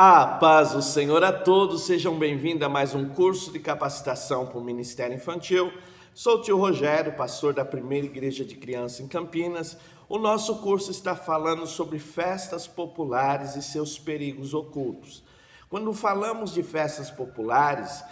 A paz do Senhor a todos, sejam bem-vindos a mais um curso de capacitação para o Ministério Infantil. Sou o tio Rogério, pastor da Primeira Igreja de Criança em Campinas. O nosso curso está falando sobre festas populares e seus perigos ocultos. Quando falamos de festas populares,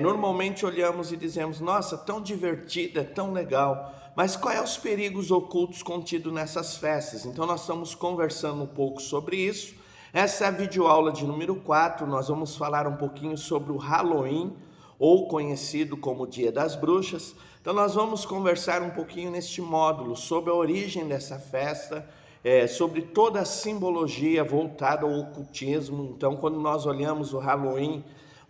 normalmente olhamos e dizemos, nossa, tão divertida, tão legal, mas quais os perigos ocultos contidos nessas festas? Então nós estamos conversando um pouco sobre isso. Essa é a videoaula de número 4, nós vamos falar um pouquinho sobre o Halloween, ou conhecido como Dia das Bruxas. Então nós vamos conversar um pouquinho neste módulo sobre a origem dessa festa, sobre toda a simbologia voltada ao ocultismo. Então quando nós olhamos o Halloween,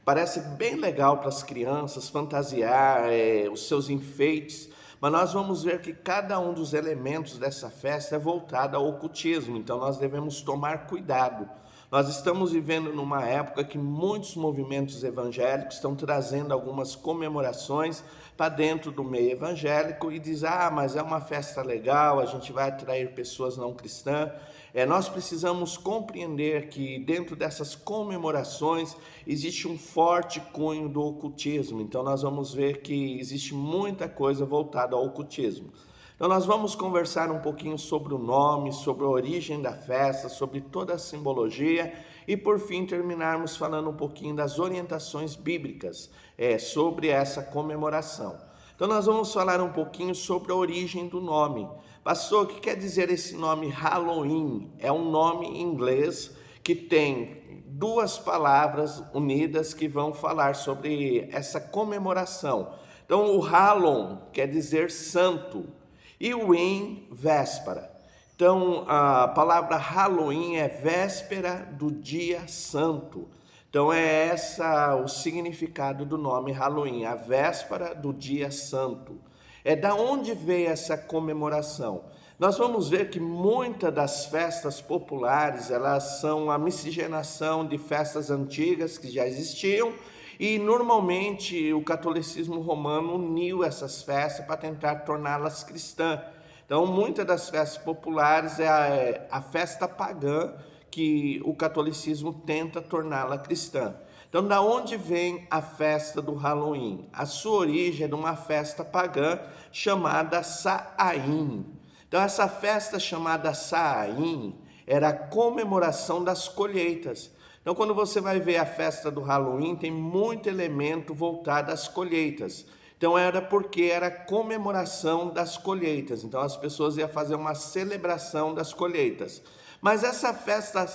parece bem legal para as crianças fantasiar, os seus enfeites, mas nós vamos ver que cada um dos elementos dessa festa é voltado ao ocultismo, então nós devemos tomar cuidado. Nós estamos vivendo numa época que muitos movimentos evangélicos estão trazendo algumas comemorações para dentro do meio evangélico e diz, mas é uma festa legal, a gente vai atrair pessoas não cristãs. Nós precisamos compreender que dentro dessas comemorações existe um forte cunho do ocultismo. Então nós vamos ver que existe muita coisa voltada ao ocultismo. Então nós vamos conversar um pouquinho sobre o nome, sobre a origem da festa, sobre toda a simbologia e por fim terminarmos falando um pouquinho das orientações bíblicas sobre essa comemoração. Então nós vamos falar um pouquinho sobre a origem do nome. Pastor, o que quer dizer esse nome Halloween? É um nome em inglês que tem duas palavras unidas que vão falar sobre essa comemoração. Então o Halloween quer dizer santo e o Ween, véspera. Então a palavra Halloween é véspera do dia santo. Então é essa o significado do nome Halloween, a véspera do dia santo. Da onde veio essa comemoração? Nós vamos ver que muitas das festas populares, elas são a miscigenação de festas antigas que já existiam e normalmente o catolicismo romano uniu essas festas para tentar torná-las cristãs. Então muitas das festas populares é a festa pagã que o catolicismo tenta torná-la cristã. Então, da onde vem a festa do Halloween? A sua origem é de uma festa pagã chamada Samhain. Então, essa festa chamada Samhain era a comemoração das colheitas. Então, quando você vai ver a festa do Halloween, tem muito elemento voltado às colheitas. Então, era porque era a comemoração das colheitas. Então, as pessoas iam fazer uma celebração das colheitas. Mas essa festa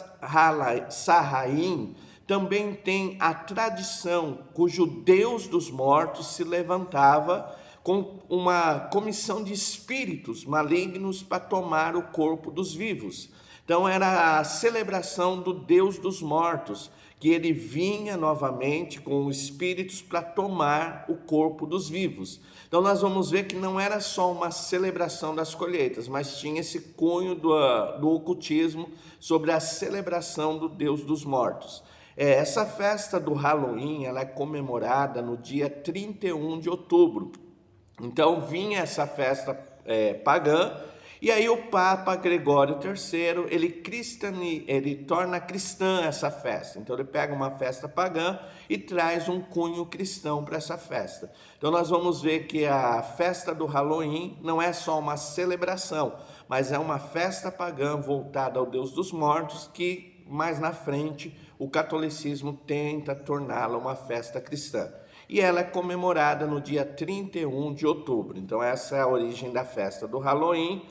Samhain também tem a tradição cujo Deus dos mortos se levantava com uma comissão de espíritos malignos para tomar o corpo dos vivos. Então era a celebração do Deus dos mortos, que ele vinha novamente com os espíritos para tomar o corpo dos vivos. Então nós vamos ver que não era só uma celebração das colheitas, mas tinha esse cunho do ocultismo sobre a celebração do Deus dos mortos. Essa festa do Halloween ela é comemorada no dia 31 de outubro. Então vinha essa festa pagã, e aí o Papa Gregório III, ele torna cristã essa festa. Então ele pega uma festa pagã e traz um cunho cristão para essa festa. Então nós vamos ver que a festa do Halloween não é só uma celebração, mas é uma festa pagã voltada ao Deus dos mortos que mais na frente o catolicismo tenta torná-la uma festa cristã. E ela é comemorada no dia 31 de outubro. Então essa é a origem da festa do Halloween.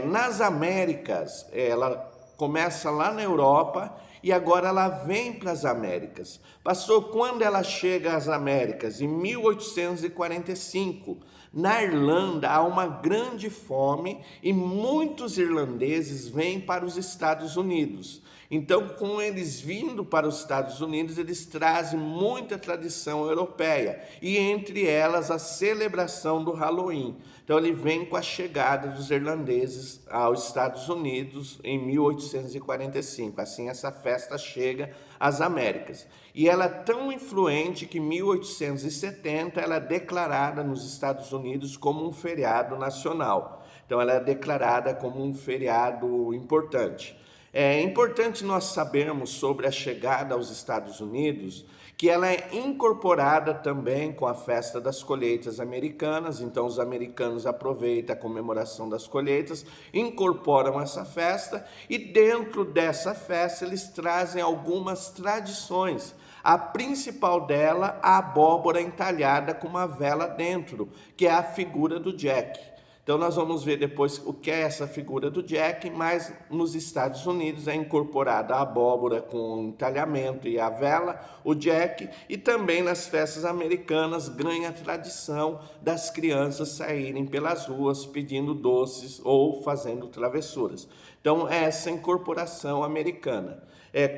Nas Américas, ela começa lá na Europa e agora ela vem para as Américas. Pastor, quando ela chega às Américas? Em 1845, na Irlanda há uma grande fome e muitos irlandeses vêm para os Estados Unidos. Então, com eles vindo para os Estados Unidos, eles trazem muita tradição europeia, e entre elas a celebração do Halloween. Então, ele vem com a chegada dos irlandeses aos Estados Unidos em 1845. Assim, essa festa chega às Américas. E ela é tão influente que em 1870 ela é declarada nos Estados Unidos como um feriado nacional. Então, ela é declarada como um feriado importante. É importante nós sabermos sobre a chegada aos Estados Unidos, que ela é incorporada também com a festa das colheitas americanas. Então os americanos aproveitam a comemoração das colheitas, incorporam essa festa e dentro dessa festa eles trazem algumas tradições. A principal dela, a abóbora entalhada com uma vela dentro, que é a figura do Jack. Então nós vamos ver depois o que é essa figura do Jack, mas nos Estados Unidos é incorporada a abóbora com o entalhamento e a vela, o Jack, e também nas festas americanas ganha a tradição das crianças saírem pelas ruas pedindo doces ou fazendo travessuras. Então essa incorporação americana.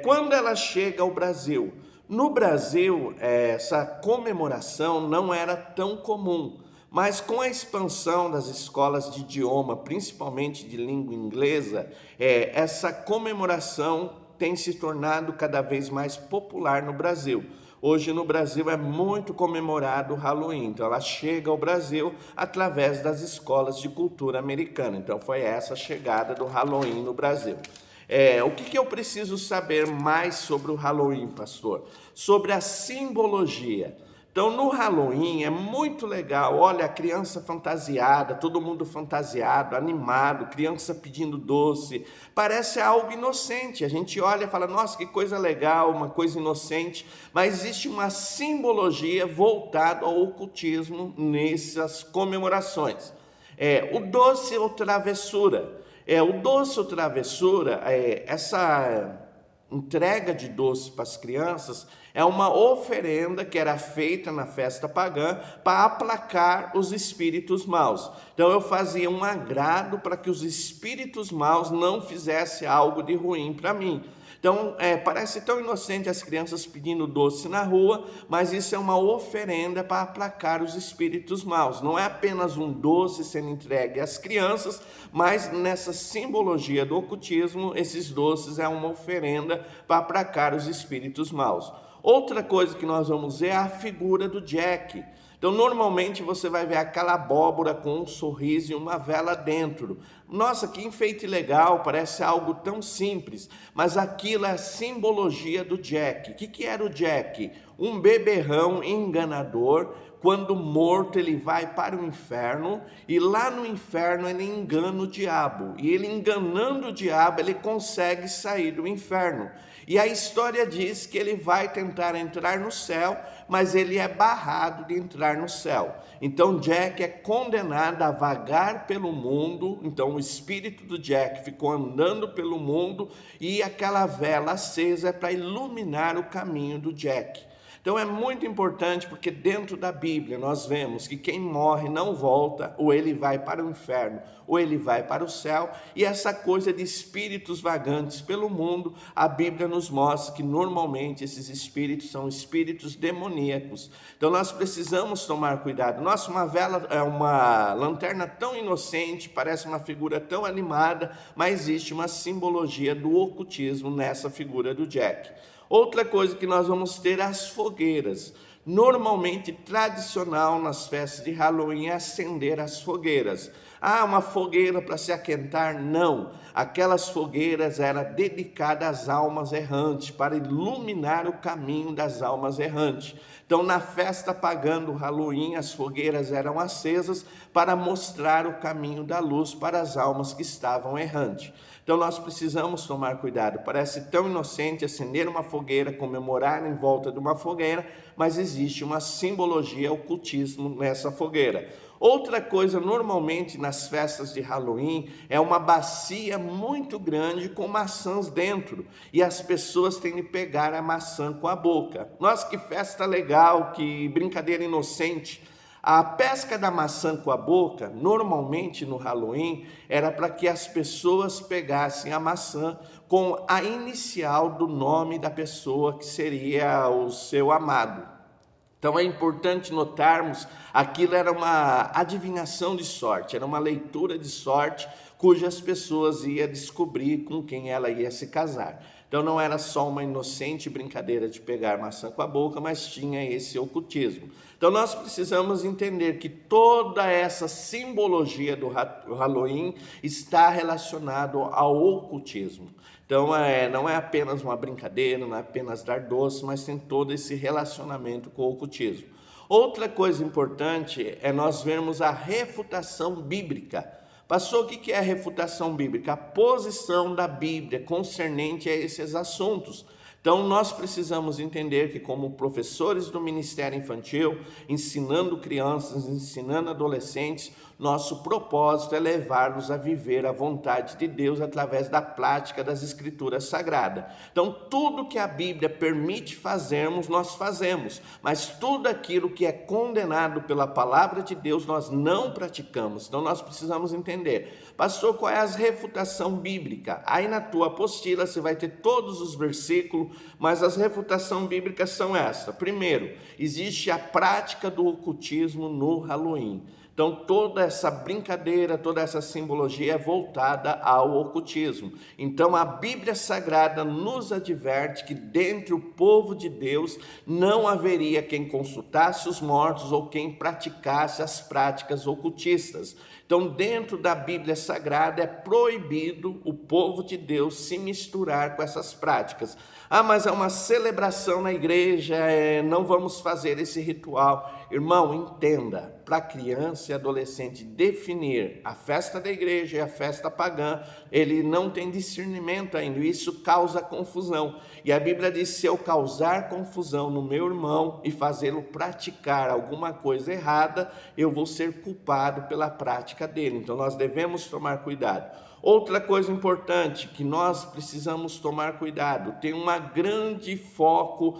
Quando ela chega ao Brasil, no Brasil essa comemoração não era tão comum. Mas com a expansão das escolas de idioma, principalmente de língua inglesa, essa comemoração tem se tornado cada vez mais popular no Brasil. Hoje no Brasil é muito comemorado o Halloween, então ela chega ao Brasil através das escolas de cultura americana. Então foi essa a chegada do Halloween no Brasil. O que eu preciso saber mais sobre o Halloween, pastor? Sobre a simbologia. Então, no Halloween é muito legal, olha, a criança fantasiada, todo mundo fantasiado, animado, criança pedindo doce, parece algo inocente, a gente olha e fala, nossa, que coisa legal, uma coisa inocente, mas existe uma simbologia voltada ao ocultismo nessas comemorações. O doce ou travessura, o doce ou travessura, essa entrega de doce para as crianças é uma oferenda que era feita na festa pagã para aplacar os espíritos maus. Então eu fazia um agrado para que os espíritos maus não fizessem algo de ruim para mim. Então, parece tão inocente as crianças pedindo doce na rua, mas isso é uma oferenda para aplacar os espíritos maus. Não é apenas um doce sendo entregue às crianças, mas nessa simbologia do ocultismo, esses doces é uma oferenda para aplacar os espíritos maus. Outra coisa que nós vamos ver é a figura do Jack. Então, normalmente você vai ver aquela abóbora com um sorriso e uma vela dentro. Nossa, que enfeite legal, parece algo tão simples, mas aquilo é a simbologia do Jack. O que era o Jack? Um beberrão enganador. Quando morto, ele vai para o inferno e lá no inferno ele engana o diabo. E ele enganando o diabo, ele consegue sair do inferno. E a história diz que ele vai tentar entrar no céu, mas ele é barrado de entrar no céu. Então Jack é condenado a vagar pelo mundo. Então o espírito do Jack ficou andando pelo mundo e aquela vela acesa é para iluminar o caminho do Jack. Então é muito importante porque dentro da Bíblia nós vemos que quem morre não volta, ou ele vai para o inferno, ou ele vai para o céu. E essa coisa de espíritos vagantes pelo mundo, a Bíblia nos mostra que normalmente esses espíritos são espíritos demoníacos. Então nós precisamos tomar cuidado. Nossa, uma vela é uma lanterna tão inocente, parece uma figura tão animada, mas existe uma simbologia do ocultismo nessa figura do Jack. Outra coisa que nós vamos ter é as fogueiras. Normalmente, tradicional nas festas de Halloween é acender as fogueiras. Ah, uma fogueira para se aquentar? Não. Aquelas fogueiras eram dedicadas às almas errantes, para iluminar o caminho das almas errantes. Então, na festa pagã do Halloween, as fogueiras eram acesas para mostrar o caminho da luz para as almas que estavam errantes. Então nós precisamos tomar cuidado. Parece tão inocente acender uma fogueira, comemorar em volta de uma fogueira, mas existe uma simbologia, ocultismo nessa fogueira. Outra coisa, normalmente nas festas de Halloween, é uma bacia muito grande com maçãs dentro. E as pessoas têm de pegar a maçã com a boca. Nossa, que festa legal, que brincadeira inocente. A pesca da maçã com a boca, normalmente no Halloween, era para que as pessoas pegassem a maçã com a inicial do nome da pessoa que seria o seu amado. Então é importante notarmos, aquilo era uma adivinhação de sorte, era uma leitura de sorte, cujas pessoas iam descobrir com quem ela ia se casar. Então não era só uma inocente brincadeira de pegar maçã com a boca, mas tinha esse ocultismo. Então nós precisamos entender que toda essa simbologia do Halloween está relacionado ao ocultismo. Então não é apenas uma brincadeira, não é apenas dar doce, mas tem todo esse relacionamento com o ocultismo. Outra coisa importante é nós vermos a refutação bíblica. Pastor, o que é a refutação bíblica? A posição da Bíblia concernente a esses assuntos. Então, nós precisamos entender que, como professores do Ministério Infantil, ensinando crianças, ensinando adolescentes, nosso propósito é levá-los a viver a vontade de Deus através da prática das Escrituras Sagradas. Então, tudo que a Bíblia permite fazermos, nós fazemos, mas tudo aquilo que é condenado pela palavra de Deus, nós não praticamos. Então, nós precisamos entender. Pastor, qual é a refutação bíblica? Aí na tua apostila você vai ter todos os versículos, mas as refutações bíblicas são essas. Primeiro, existe a prática do ocultismo no Halloween. Então, toda essa brincadeira, toda essa simbologia é voltada ao ocultismo. Então, a Bíblia Sagrada nos adverte que dentre o povo de Deus não haveria quem consultasse os mortos ou quem praticasse as práticas ocultistas. Então, dentro da Bíblia Sagrada é proibido o povo de Deus se misturar com essas práticas. Ah, mas é uma celebração na igreja, não vamos fazer esse ritual. Irmão, entenda, para criança e adolescente definir a festa da igreja e a festa pagã, ele não tem discernimento ainda, e isso causa confusão. E a Bíblia diz, se eu causar confusão no meu irmão e fazê-lo praticar alguma coisa errada, eu vou ser culpado pela prática dele. Então nós devemos tomar cuidado. Outra coisa importante que nós precisamos tomar cuidado, tem um grande foco,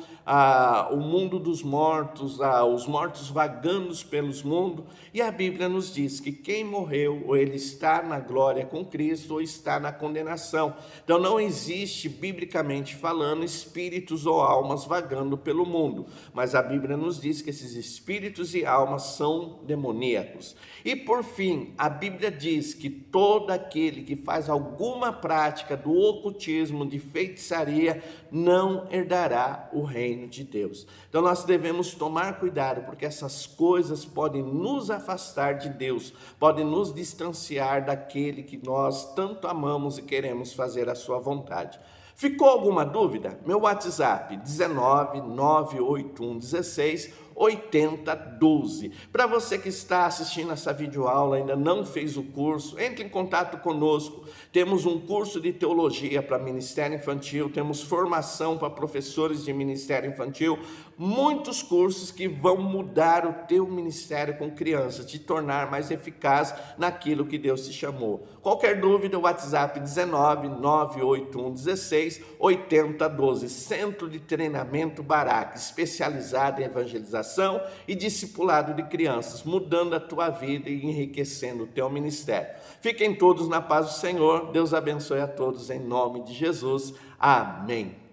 o mundo dos mortos, os mortos vagando pelos mundos, e a Bíblia nos diz que quem morreu, ou ele está na glória com Cristo, ou está na condenação. Então não existe, biblicamente falando, espíritos ou almas vagando pelo mundo, mas a Bíblia nos diz que esses espíritos e almas são demoníacos. E por fim, a Bíblia diz que todo aquele que faz alguma prática do ocultismo, de feitiçaria, não herdará o reino de Deus. Então nós devemos tomar cuidado, porque essas coisas podem nos afastar de Deus, podem nos distanciar daquele que nós tanto amamos e queremos fazer a sua vontade. Ficou alguma dúvida? Meu WhatsApp 19 981 16 8012. Para você que está assistindo essa videoaula, ainda não fez o curso, entre em contato conosco. Temos um curso de teologia para Ministério Infantil, temos formação para professores de Ministério Infantil, muitos cursos que vão mudar o teu ministério com crianças, te tornar mais eficaz naquilo que Deus te chamou. Qualquer dúvida, WhatsApp 19 981 16 8012. Centro de Treinamento Barak, especializado em evangelização e discipulado de crianças, mudando a tua vida e enriquecendo o teu ministério. Fiquem todos na paz do Senhor. Deus abençoe a todos em nome de Jesus. Amém.